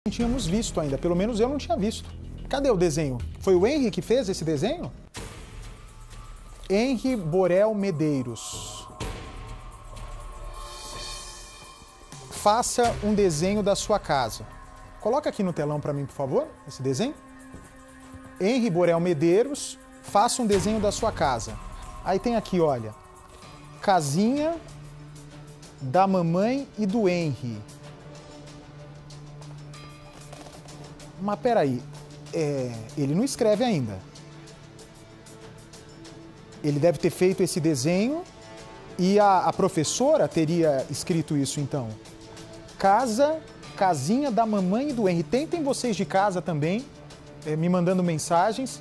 não tínhamos visto ainda, pelo menos eu não tinha visto. Cadê o desenho? Foi o Henry que fez esse desenho? Henry Borel Medeiros. Faça um desenho da sua casa. Coloca aqui no telão para mim, por favor, esse desenho. Henry Borel Medeiros, faça um desenho da sua casa. Aí tem aqui, olha, casinha da mamãe e do Henry. Mas peraí, ele não escreve ainda. Ele deve ter feito esse desenho e a professora teria escrito isso então. Casinha da mamãe e do Henry. Tentem vocês de casa também, me mandando mensagens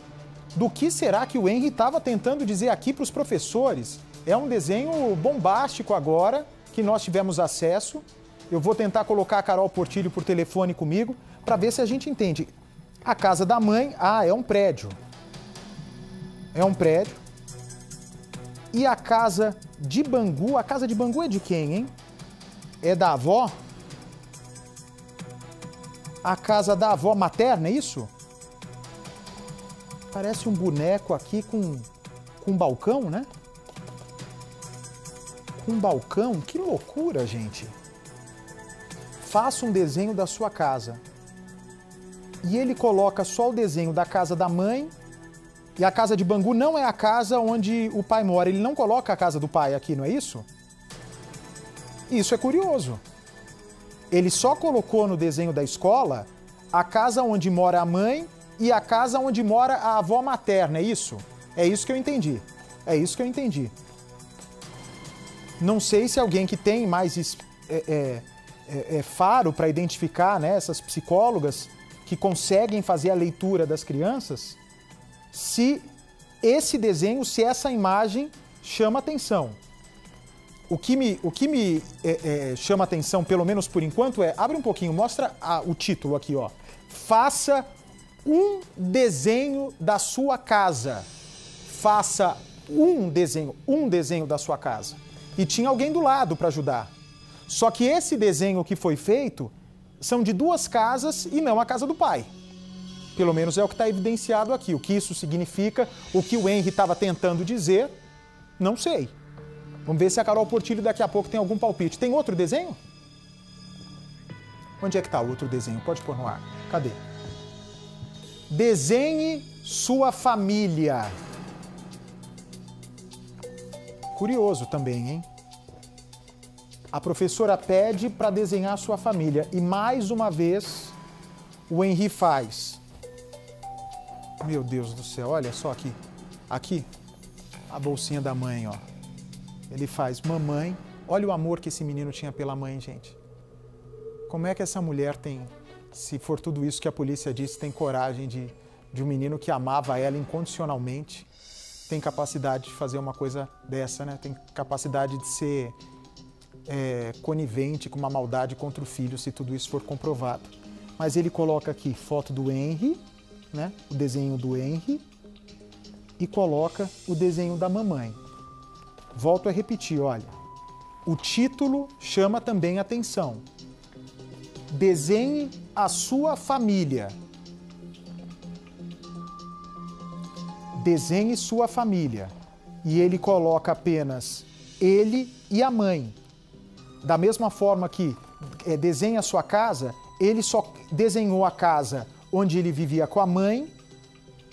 do que será que o Henry estava tentando dizer aqui para os professores. É um desenho bombástico agora, que nós tivemos acesso. Eu vou tentar colocar a Carol Portilho por telefone comigo, para ver se a gente entende. A casa da mãe, é um prédio. É um prédio. E a casa de Bangu é de quem, hein? É da avó? A casa da avó materna, é isso? Parece um boneco aqui com balcão, né? Com balcão, que loucura, gente. Faça um desenho da sua casa. E ele coloca só o desenho da casa da mãe, e a casa de Bangu não é a casa onde o pai mora. Ele não coloca a casa do pai aqui, não é isso? Isso é curioso. Ele só colocou no desenho da escola a casa onde mora a mãe e a casa onde mora a avó materna, é isso? É isso que eu entendi. É isso que eu entendi. Não sei se alguém que tem mais faro para identificar, né, essas psicólogas que conseguem fazer a leitura das crianças, se esse desenho, se essa imagem chama atenção. O que me chama atenção, pelo menos por enquanto, abre um pouquinho, mostra o título aqui, ó. Faça um desenho da sua casa. Faça um desenho da sua casa. E tinha alguém do lado para ajudar. Só que esse desenho que foi feito são de duas casas e não a casa do pai. Pelo menos é o que está evidenciado aqui. O que isso significa, o que o Henry estava tentando dizer, não sei. Vamos ver se a Carol Portilho daqui a pouco tem algum palpite. Tem outro desenho? Onde é que está o outro desenho? Pode pôr no ar. Cadê? Desenhe sua família. Curioso também, hein? A professora pede para desenhar sua família. E mais uma vez, o Henry faz. Meu Deus do céu, olha só aqui. Aqui, a bolsinha da mãe, ó. Ele faz mamãe. Olha o amor que esse menino tinha pela mãe, gente. Como é que essa mulher tem, se for tudo isso que a polícia disse, tem coragem de um menino que amava ela incondicionalmente, tem capacidade de fazer uma coisa dessa, né? Tem capacidade de ser conivente com uma maldade contra o filho, se tudo isso for comprovado. Mas ele coloca aqui foto do Henry, né? O desenho do Henry, e coloca o desenho da mamãe. Volto a repetir, olha. O título chama também atenção. Desenhe a sua família. Desenhe sua família. E ele coloca apenas ele e a mãe. Da mesma forma que desenha a sua casa, ele só desenhou a casa onde ele vivia com a mãe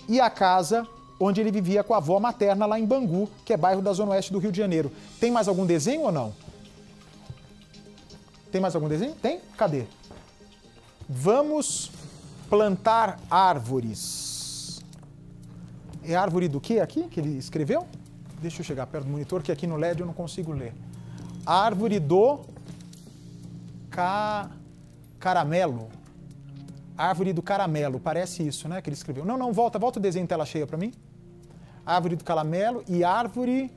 e a casa onde ele vivia com a avó materna lá em Bangu, que é bairro da Zona Oeste do Rio de Janeiro. Tem mais algum desenho ou não? Tem mais algum desenho? Tem? Cadê? Vamos plantar árvores. É árvore do que aqui que ele escreveu? Deixa eu chegar perto do monitor, que aqui no LED eu não consigo ler. Árvore do caramelo. Árvore do caramelo, parece isso, né, que ele escreveu. Não, volta o desenho em tela cheia para mim. Árvore do caramelo e árvore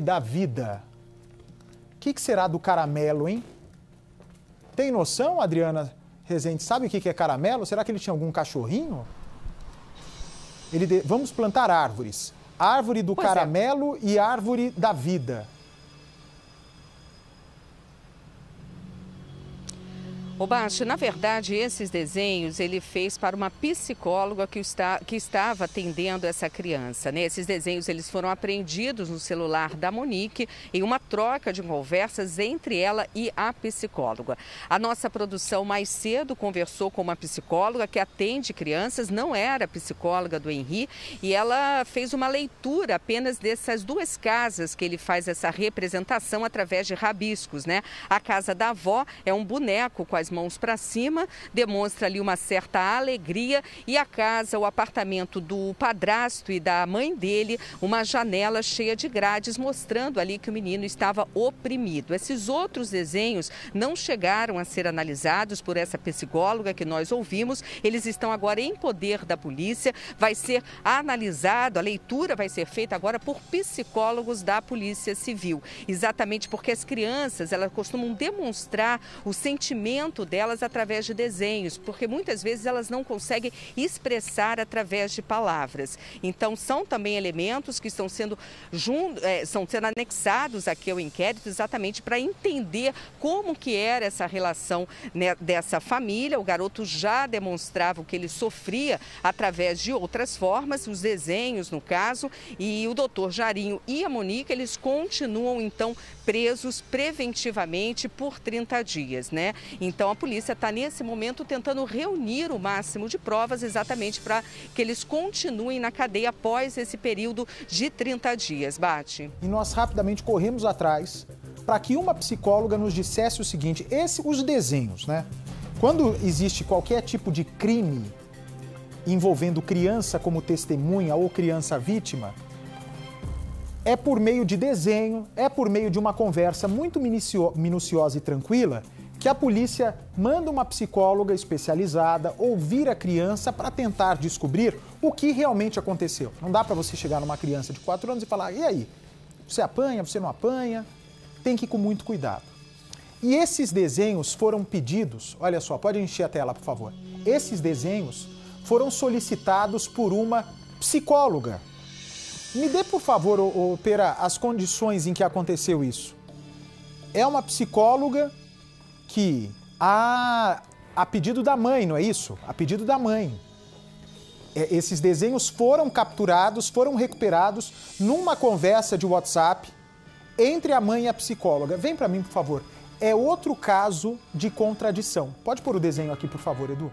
da vida. O que será do caramelo, hein? Tem noção, Adriana Rezende? Sabe o que é caramelo? Será que ele tinha algum cachorrinho? Vamos plantar árvores. Árvore do caramelo e árvore da vida. Ô Basti, na verdade, esses desenhos ele fez para uma psicóloga que estava atendendo essa criança, né? Esses desenhos eles foram apreendidos no celular da Monique em uma troca de conversas entre ela e a psicóloga. A nossa produção mais cedo conversou com uma psicóloga que atende crianças, não era psicóloga do Henri, e ela fez uma leitura apenas dessas duas casas que ele faz essa representação através de rabiscos, né? A casa da avó é um boneco com as mãos para cima, demonstra ali uma certa alegria, e a casa, o apartamento do padrasto e da mãe dele, uma janela cheia de grades, mostrando ali que o menino estava oprimido. Esses outros desenhos não chegaram a ser analisados por essa psicóloga que nós ouvimos, eles estão agora em poder da polícia, vai ser analisado, a leitura vai ser feita agora por psicólogos da Polícia Civil, exatamente porque as crianças, elas costumam demonstrar o sentimento delas através de desenhos, porque muitas vezes elas não conseguem expressar através de palavras. Então, são também elementos que estão sendo anexados aqui ao inquérito, exatamente para entender como que era essa relação, né, dessa família. O garoto já demonstrava o que ele sofria através de outras formas, os desenhos no caso, e o doutor Jarinho e a Monique, eles continuam então presos preventivamente por 30 dias, né? Então a polícia está nesse momento tentando reunir o máximo de provas exatamente para que eles continuem na cadeia após esse período de 30 dias. Bate. E nós rapidamente corremos atrás para que uma psicóloga nos dissesse o seguinte: os desenhos, né? Quando existe qualquer tipo de crime envolvendo criança como testemunha ou criança vítima, é por meio de desenho, é por meio de uma conversa muito minuciosa e tranquila que a polícia manda uma psicóloga especializada ouvir a criança para tentar descobrir o que realmente aconteceu. Não dá para você chegar numa criança de 4 anos e falar: e aí, você apanha, você não apanha? Tem que ir com muito cuidado. E esses desenhos foram pedidos, olha só, pode encher a tela, por favor. Esses desenhos foram solicitados por uma psicóloga. Me dê, por favor, Pera, as condições em que aconteceu isso. É uma psicóloga que, a pedido da mãe, não é isso? A pedido da mãe. Esses desenhos foram capturados, foram recuperados numa conversa de WhatsApp entre a mãe e a psicóloga. Vem para mim, por favor. É outro caso de contradição. Pode pôr o desenho aqui, por favor, Edu?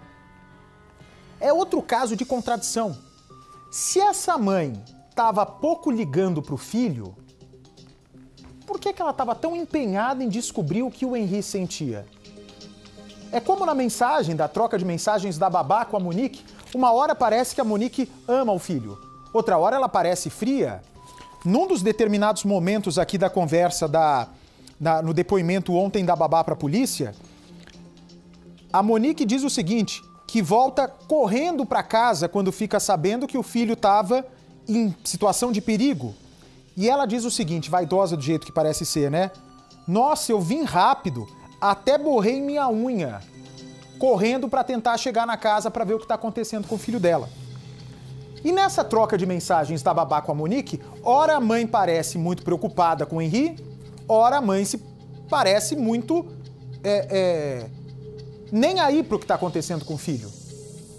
É outro caso de contradição. Se essa mãe estava pouco ligando para o filho, por que ela estava tão empenhada em descobrir o que o Henri sentia? É como na mensagem, da troca de mensagens da babá com a Monique, uma hora parece que a Monique ama o filho, outra hora ela parece fria. Num dos determinados momentos aqui da conversa, no depoimento ontem da babá para a polícia, a Monique diz o seguinte, que volta correndo para casa quando fica sabendo que o filho estava em situação de perigo. E ela diz o seguinte, vaidosa do jeito que parece ser, né? Nossa, eu vim rápido, até borrei minha unha, correndo para tentar chegar na casa para ver o que está acontecendo com o filho dela. E nessa troca de mensagens da babá com a Monique, ora a mãe parece muito preocupada com o Henri, ora a mãe se parece muito nem aí pro que está acontecendo com o filho.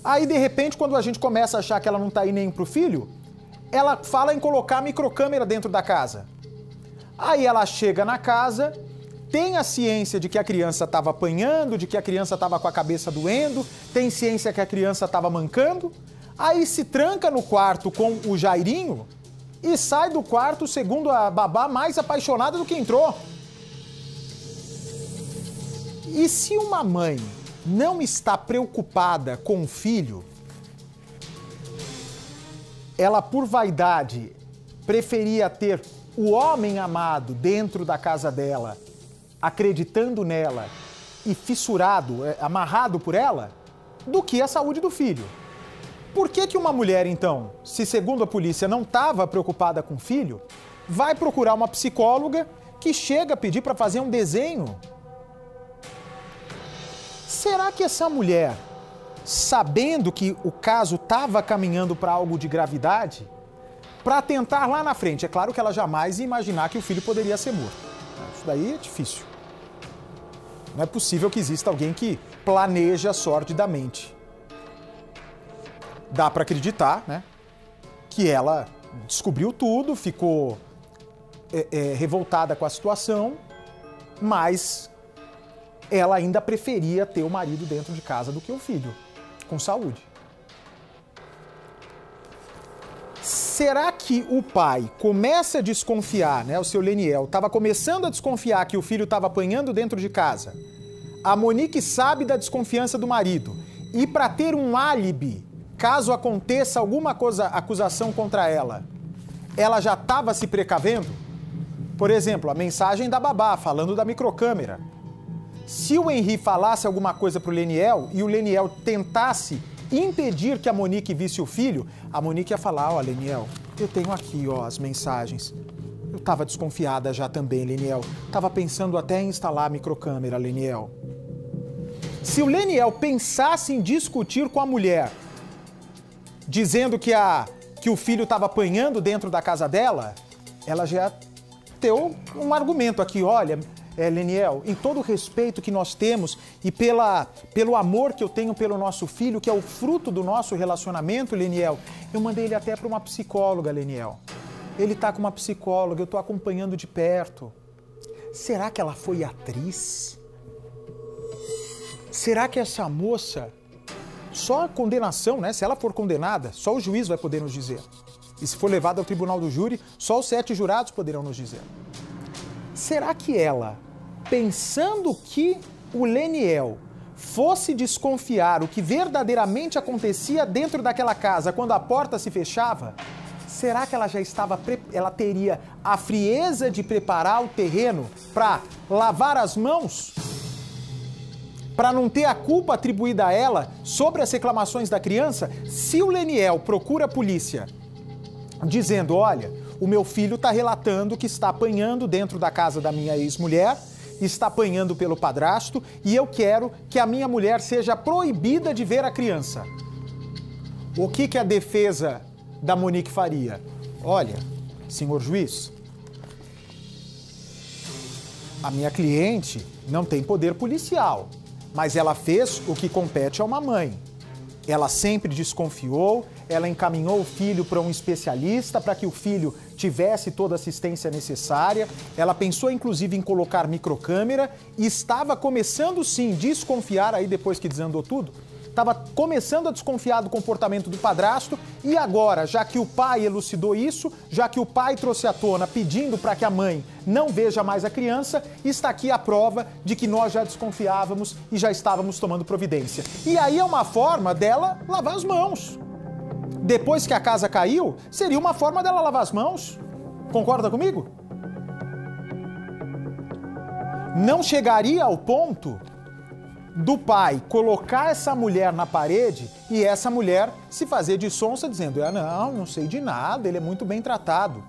Aí, de repente, quando a gente começa a achar que ela não está aí nem pro filho, ela fala em colocar a microcâmera dentro da casa. Aí ela chega na casa, tem a ciência de que a criança estava apanhando, de que a criança estava com a cabeça doendo, tem ciência que a criança estava mancando, aí se tranca no quarto com o Jairinho e sai do quarto, segundo a babá, mais apaixonada do que entrou. E se uma mãe não está preocupada com o filho, ela, por vaidade, preferia ter o homem amado dentro da casa dela, acreditando nela e fissurado, amarrado por ela, do que a saúde do filho. Por que uma mulher, então, se segundo a polícia não estava preocupada com o filho, vai procurar uma psicóloga que chega a pedir para fazer um desenho? Será que essa mulher, sabendo que o caso estava caminhando para algo de gravidade, para tentar lá na frente, é claro que ela jamais ia imaginar que o filho poderia ser morto. Isso daí é difícil. Não é possível que exista alguém que planeja sordidamente. Dá para acreditar, né, que ela descobriu tudo, ficou revoltada com a situação, mas ela ainda preferia ter o marido dentro de casa do que o filho, com saúde. Será que o pai começa a desconfiar, né, o seu Leniel estava começando a desconfiar que o filho estava apanhando dentro de casa? A Monique sabe da desconfiança do marido e para ter um álibi, caso aconteça alguma acusação contra ela, ela já estava se precavendo? Por exemplo, a mensagem da babá falando da microcâmera. Se o Henri falasse alguma coisa para o Leniel e o Leniel tentasse impedir que a Monique visse o filho, a Monique ia falar: ó, Leniel, eu tenho aqui, ó, as mensagens. Eu estava desconfiada já também, Leniel. Estava pensando até em instalar a microcâmera, Leniel. Se o Leniel pensasse em discutir com a mulher, dizendo que o filho estava apanhando dentro da casa dela, ela já deu um argumento aqui: olha, Leniel, em todo o respeito que nós temos e pelo amor que eu tenho pelo nosso filho, que é o fruto do nosso relacionamento, Leniel, eu mandei ele até para uma psicóloga, Leniel. Ele está com uma psicóloga, eu estou acompanhando de perto. Será que ela foi atriz? Será que essa moça, só a condenação, né? Se ela for condenada, só o juiz vai poder nos dizer. E se for levada ao tribunal do júri, só os 7 jurados poderão nos dizer. Será que ela, pensando que o Leniel fosse desconfiar o que verdadeiramente acontecia dentro daquela casa quando a porta se fechava, será que ela já estava, ela teria a frieza de preparar o terreno para lavar as mãos? Para não ter a culpa atribuída a ela sobre as reclamações da criança? Se o Leniel procura a polícia dizendo: olha, o meu filho está relatando que está apanhando dentro da casa da minha ex-mulher, está apanhando pelo padrasto e eu quero que a minha mulher seja proibida de ver a criança. O que a defesa da Monique faria? Olha, senhor juiz, a minha cliente não tem poder policial, mas ela fez o que compete a uma mãe. Ela sempre desconfiou, ela encaminhou o filho para um especialista para que o filho tivesse toda a assistência necessária. Ela pensou inclusive em colocar microcâmera e estava começando sim a desconfiar, aí depois que desandou tudo, estava começando a desconfiar do comportamento do padrasto e agora, já que o pai elucidou isso, já que o pai trouxe à tona pedindo para que a mãe não veja mais a criança, está aqui a prova de que nós já desconfiávamos e já estávamos tomando providência. E aí é uma forma dela lavar as mãos. Depois que a casa caiu, seria uma forma dela lavar as mãos. Concorda comigo? Não chegaria ao ponto do pai colocar essa mulher na parede e essa mulher se fazer de sonsa dizendo: não sei de nada, ele é muito bem tratado.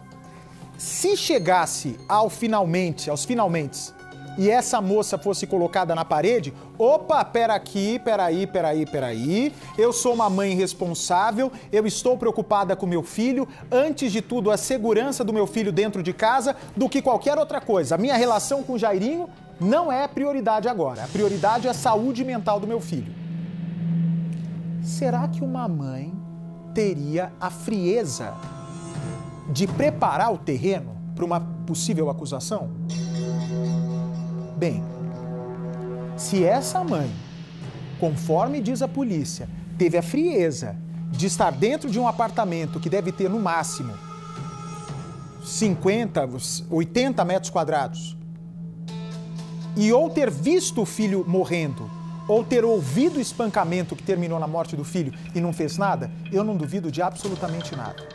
Se chegasse aos finalmente, e essa moça fosse colocada na parede, opa, peraí, eu sou uma mãe responsável, eu estou preocupada com meu filho, antes de tudo a segurança do meu filho dentro de casa do que qualquer outra coisa. A minha relação com o Jairinho não é a prioridade agora, a prioridade é a saúde mental do meu filho. Será que uma mãe teria a frieza de preparar o terreno para uma possível acusação? Bem, se essa mãe, conforme diz a polícia, teve a frieza de estar dentro de um apartamento que deve ter no máximo 50, 80 metros quadrados, e ou ter visto o filho morrendo, ou ter ouvido o espancamento que terminou na morte do filho e não fez nada, eu não duvido de absolutamente nada.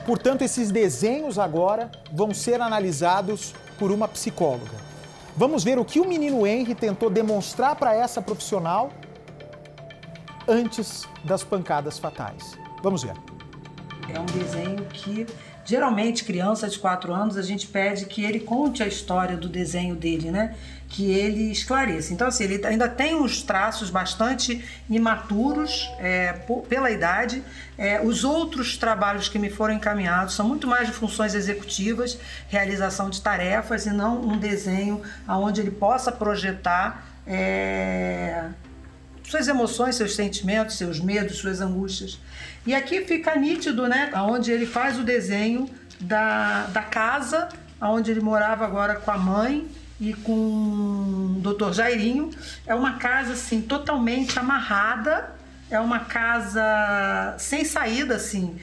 Portanto, esses desenhos agora vão ser analisados por uma psicóloga. Vamos ver o que o menino Henry tentou demonstrar para essa profissional antes das pancadas fatais. Vamos ver. É um desenho que Geralmente, criança de 4 anos, a gente pede que ele conte a história do desenho dele, né? Que ele esclareça. Então, assim, ele ainda tem uns traços bastante imaturos pela idade. Os outros trabalhos que me foram encaminhados são muito mais de funções executivas, realização de tarefas, e não um desenho onde ele possa projetar suas emoções, seus sentimentos, seus medos, suas angústias. E aqui fica nítido, né, onde ele faz o desenho da casa onde ele morava agora com a mãe e com o Dr. Jairinho. É uma casa assim totalmente amarrada, é uma casa sem saída, assim.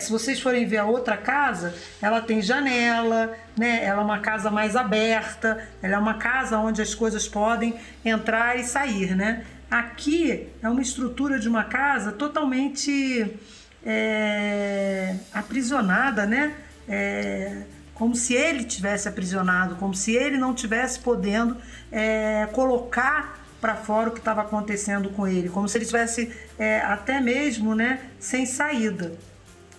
Se vocês forem ver a outra casa, ela tem janela, né? Ela é uma casa mais aberta, ela é uma casa onde as coisas podem entrar e sair, né? Aqui é uma estrutura de uma casa totalmente aprisionada, né? Como se ele tivesse aprisionado, como se ele não tivesse podendo colocar para fora o que estava acontecendo com ele, como se ele estivesse até mesmo, né, sem saída.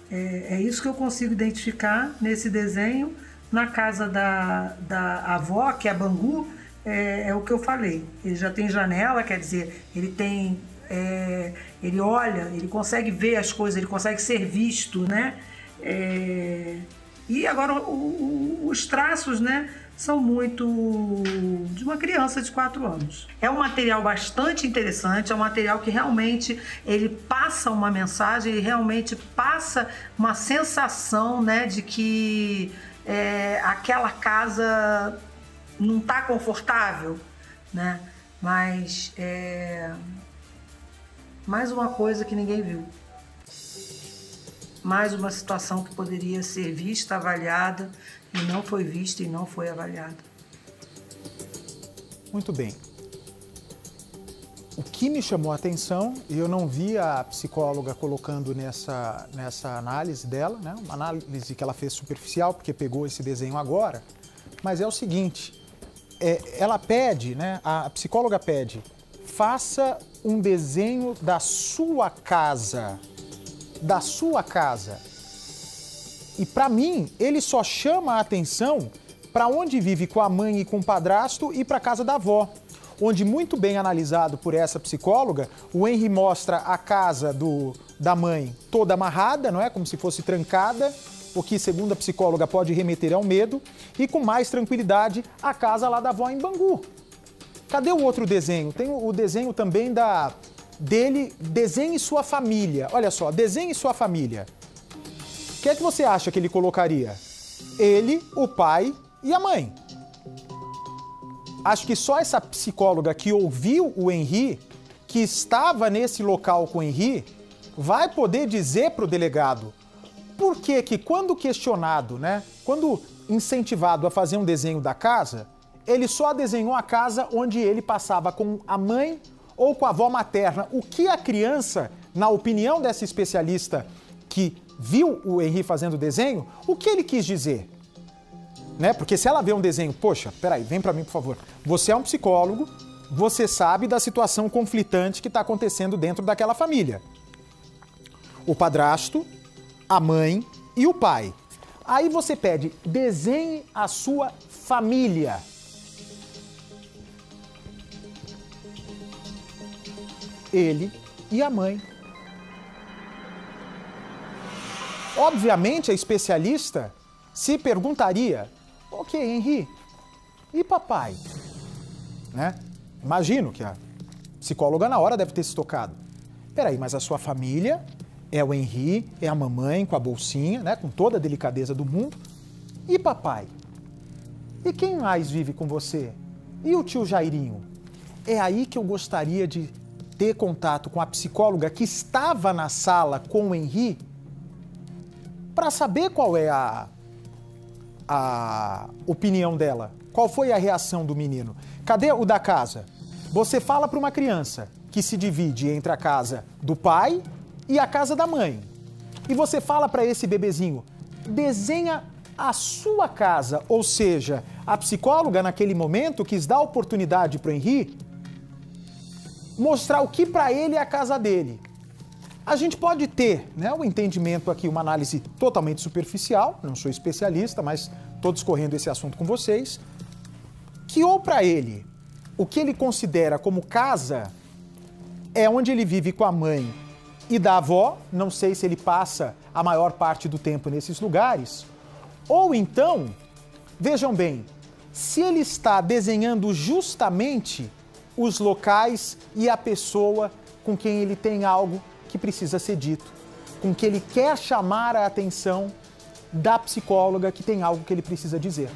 É isso que eu consigo identificar nesse desenho. Na casa da avó, que é a Bangu, é o que eu falei. Ele já tem janela, quer dizer, ele tem, ele olha, ele consegue ver as coisas, ele consegue ser visto, né? E agora os traços, né, são muito de uma criança de 4 anos. É um material bastante interessante, é um material que realmente ele passa uma mensagem, ele realmente passa uma sensação, né, de que aquela casa não está confortável, né? Mas mais uma coisa que ninguém viu. Mais uma situação que poderia ser vista, avaliada, e não foi vista e não foi avaliada. Muito bem. O que me chamou a atenção, e eu não vi a psicóloga colocando nessa análise dela, né? Uma análise que ela fez superficial, porque pegou esse desenho agora, mas é o seguinte, ela pede, né? A psicóloga pede, faça um desenho da sua casa. Da sua casa. E para mim, ele só chama a atenção para onde vive com a mãe e com o padrasto e para a casa da avó, onde, muito bem analisado por essa psicóloga, o Henry mostra a casa da mãe toda amarrada, não é? Como se fosse trancada, o que, segundo a psicóloga, pode remeter ao medo, e com mais tranquilidade, a casa lá da avó em Bangu. Cadê o outro desenho? Tem o desenho também dele, desenhe sua família. Olha só, desenhe sua família. O que é que você acha que ele colocaria? Ele, o pai e a mãe. Acho que só essa psicóloga que ouviu o Henry, que estava nesse local com o Henry, vai poder dizer para o delegado por que quando questionado, né, quando incentivado a fazer um desenho da casa, ele só desenhou a casa onde ele passava com a mãe ou com a avó materna. O que a criança, na opinião dessa especialista que viu o Henry fazendo o desenho, o que ele quis dizer? Né? Porque se ela vê um desenho, poxa, peraí, vem pra mim, por favor. Você é um psicólogo, você sabe da situação conflitante que está acontecendo dentro daquela família. O padrasto, a mãe e o pai. Aí você pede, desenhe a sua família. Ele e a mãe. Obviamente, a especialista se perguntaria, ok, Henry, e papai? Né? Imagino que a psicóloga na hora deve ter se tocado. Peraí, mas a sua família é o Henry, é a mamãe com a bolsinha, né, com toda a delicadeza do mundo. E papai? E quem mais vive com você? E o tio Jairinho? É aí que eu gostaria de ter contato com a psicóloga que estava na sala com o Henry para saber qual é a opinião dela. Qual foi a reação do menino? Cadê o da casa? Você fala para uma criança que se divide entre a casa do pai e a casa da mãe. E você fala para esse bebezinho, desenha a sua casa. Ou seja, a psicóloga naquele momento quis dar oportunidade para o Henry mostrar o que para ele é a casa dele. A gente pode ter, né, um entendimento aqui, uma análise totalmente superficial, não sou especialista, mas estou discorrendo esse assunto com vocês, que ou para ele, o que ele considera como casa é onde ele vive com a mãe e da avó, não sei se ele passa a maior parte do tempo nesses lugares, ou então, vejam bem, se ele está desenhando justamente os locais e a pessoa com quem ele tem algo que precisa ser dito, com que ele quer chamar a atenção da psicóloga que tem algo que ele precisa dizer.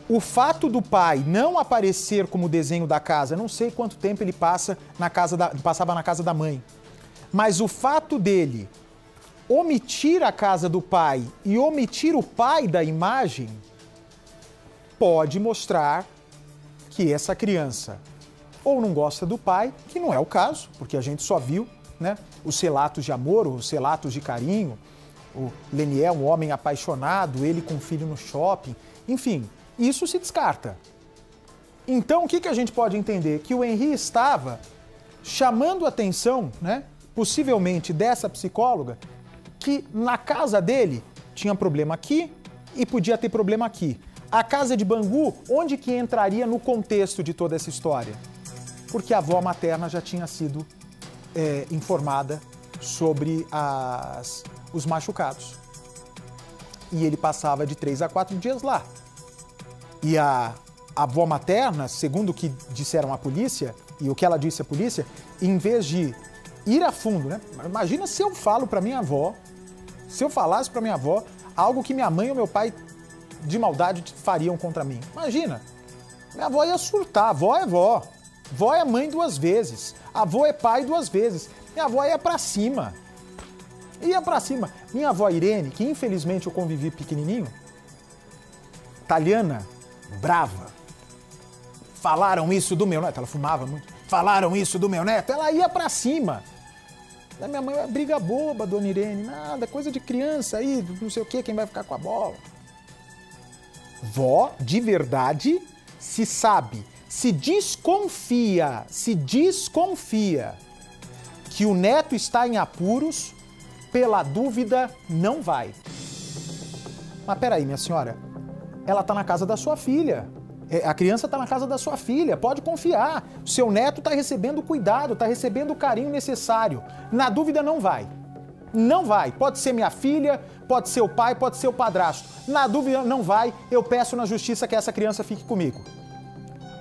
O fato do pai não aparecer como desenho da casa, não sei quanto tempo ele passava na casa da mãe, mas o fato dele omitir a casa do pai e omitir o pai da imagem pode mostrar que essa criança ou não gosta do pai, que não é o caso, porque a gente só viu, né, os relatos de amor, os relatos de carinho, o Leniel, um homem apaixonado, ele com o filho no shopping, enfim, isso se descarta. Então, o que a gente pode entender? Que o Henri estava chamando a atenção, né, possivelmente dessa psicóloga, que na casa dele tinha problema aqui e podia ter problema aqui. A casa de Bangu, onde que entraria no contexto de toda essa história? Porque a avó materna já tinha sido informada sobre os machucados. E ele passava de 3 a 4 dias lá. E a avó materna, segundo o que disseram à polícia, e o que ela disse à polícia, em vez de ir a fundo, né? Imagina se eu falo para minha avó, se eu falasse para minha avó algo que minha mãe ou meu pai de maldade fariam contra mim. Imagina, minha avó ia surtar, avó é vó. Vó é mãe 2 vezes, avô é pai 2 vezes. Minha avó ia pra cima. Ia pra cima. Minha avó Irene, que infelizmente eu convivi pequenininho, italiana, brava. Falaram isso do meu neto, ela fumava muito. Falaram isso do meu neto, ela ia pra cima. Da minha mãe, briga boba, dona Irene, nada, coisa de criança aí, não sei o que, quem vai ficar com a bola. Vó, de verdade, se sabe, se desconfia que o neto está em apuros, pela dúvida, não vai. Mas peraí, minha senhora, ela está na casa da sua filha. A criança está na casa da sua filha, pode confiar. O seu neto está recebendo o cuidado, está recebendo o carinho necessário. Na dúvida, não vai. Não vai. Pode ser minha filha, pode ser o pai, pode ser o padrasto. Na dúvida, não vai. Eu peço na justiça que essa criança fique comigo.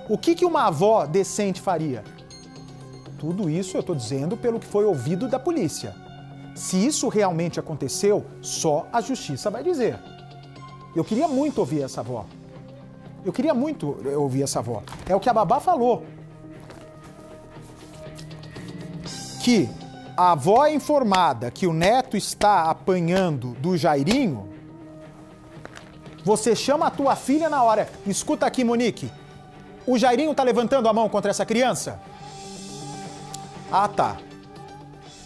O que uma avó decente faria? Tudo isso eu estou dizendo pelo que foi ouvido da polícia. Se isso realmente aconteceu, só a justiça vai dizer. Eu queria muito ouvir essa avó. Eu queria muito ouvir essa avó. É o que a babá falou. Que a avó é informada que o neto está apanhando do Jairinho, você chama a tua filha na hora. Escuta aqui, Monique. O Jairinho tá levantando a mão contra essa criança? Ah, tá.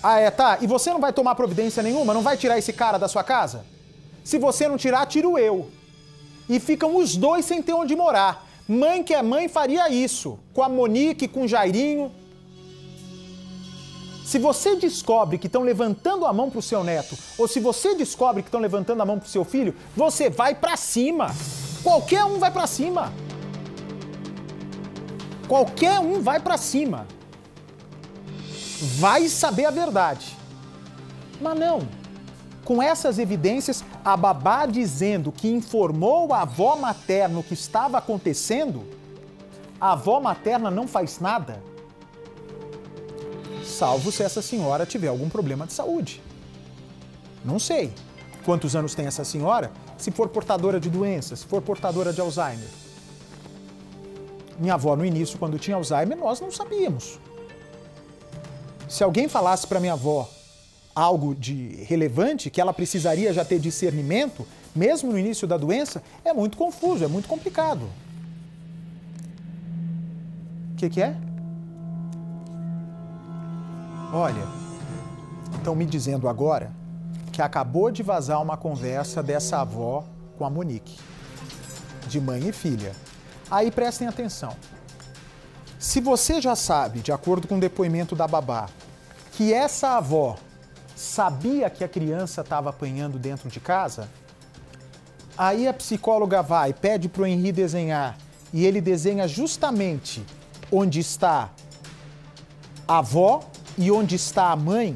Ah, é, tá. E você não vai tomar providência nenhuma? Não vai tirar esse cara da sua casa? Se você não tirar, tiro eu. E ficam os dois sem ter onde morar. Mãe que é mãe faria isso. Com a Monique, com o Jairinho. Se você descobre que estão levantando a mão pro seu neto, ou se você descobre que estão levantando a mão pro seu filho, você vai pra cima. Qualquer um vai pra cima. Qualquer um vai pra cima. Vai saber a verdade. Mas não. Com essas evidências, a babá dizendo que informou a avó materna o que estava acontecendo, a avó materna não faz nada, salvo se essa senhora tiver algum problema de saúde. Não sei quantos anos tem essa senhora, se for portadora de doença, se for portadora de Alzheimer. Minha avó, no início, quando tinha Alzheimer, nós não sabíamos. Se alguém falasse para minha avó algo de relevante, que ela precisaria já ter discernimento, mesmo no início da doença, é muito confuso, é muito complicado. O que é? Olha, estão me dizendo agora que acabou de vazar uma conversa dessa avó com a Monique, de mãe e filha. Aí prestem atenção. Se você já sabe, de acordo com o depoimento da babá, que essa avó sabia que a criança estava apanhando dentro de casa, aí a psicóloga vai, pede para o Henri desenhar, e ele desenha justamente onde está a avó e onde está a mãe.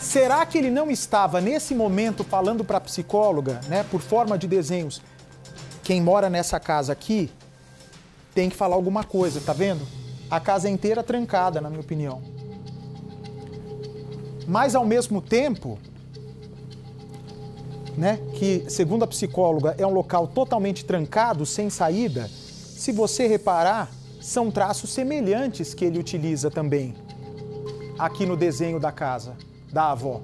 Será que ele não estava, nesse momento, falando para a psicóloga, né, por forma de desenhos, quem mora nessa casa aqui tem que falar alguma coisa, tá vendo? A casa é inteira trancada, na minha opinião. Mas, ao mesmo tempo, né, que, segundo a psicóloga, é um local totalmente trancado, sem saída, se você reparar, são traços semelhantes que ele utiliza também aqui no desenho da casa, da avó.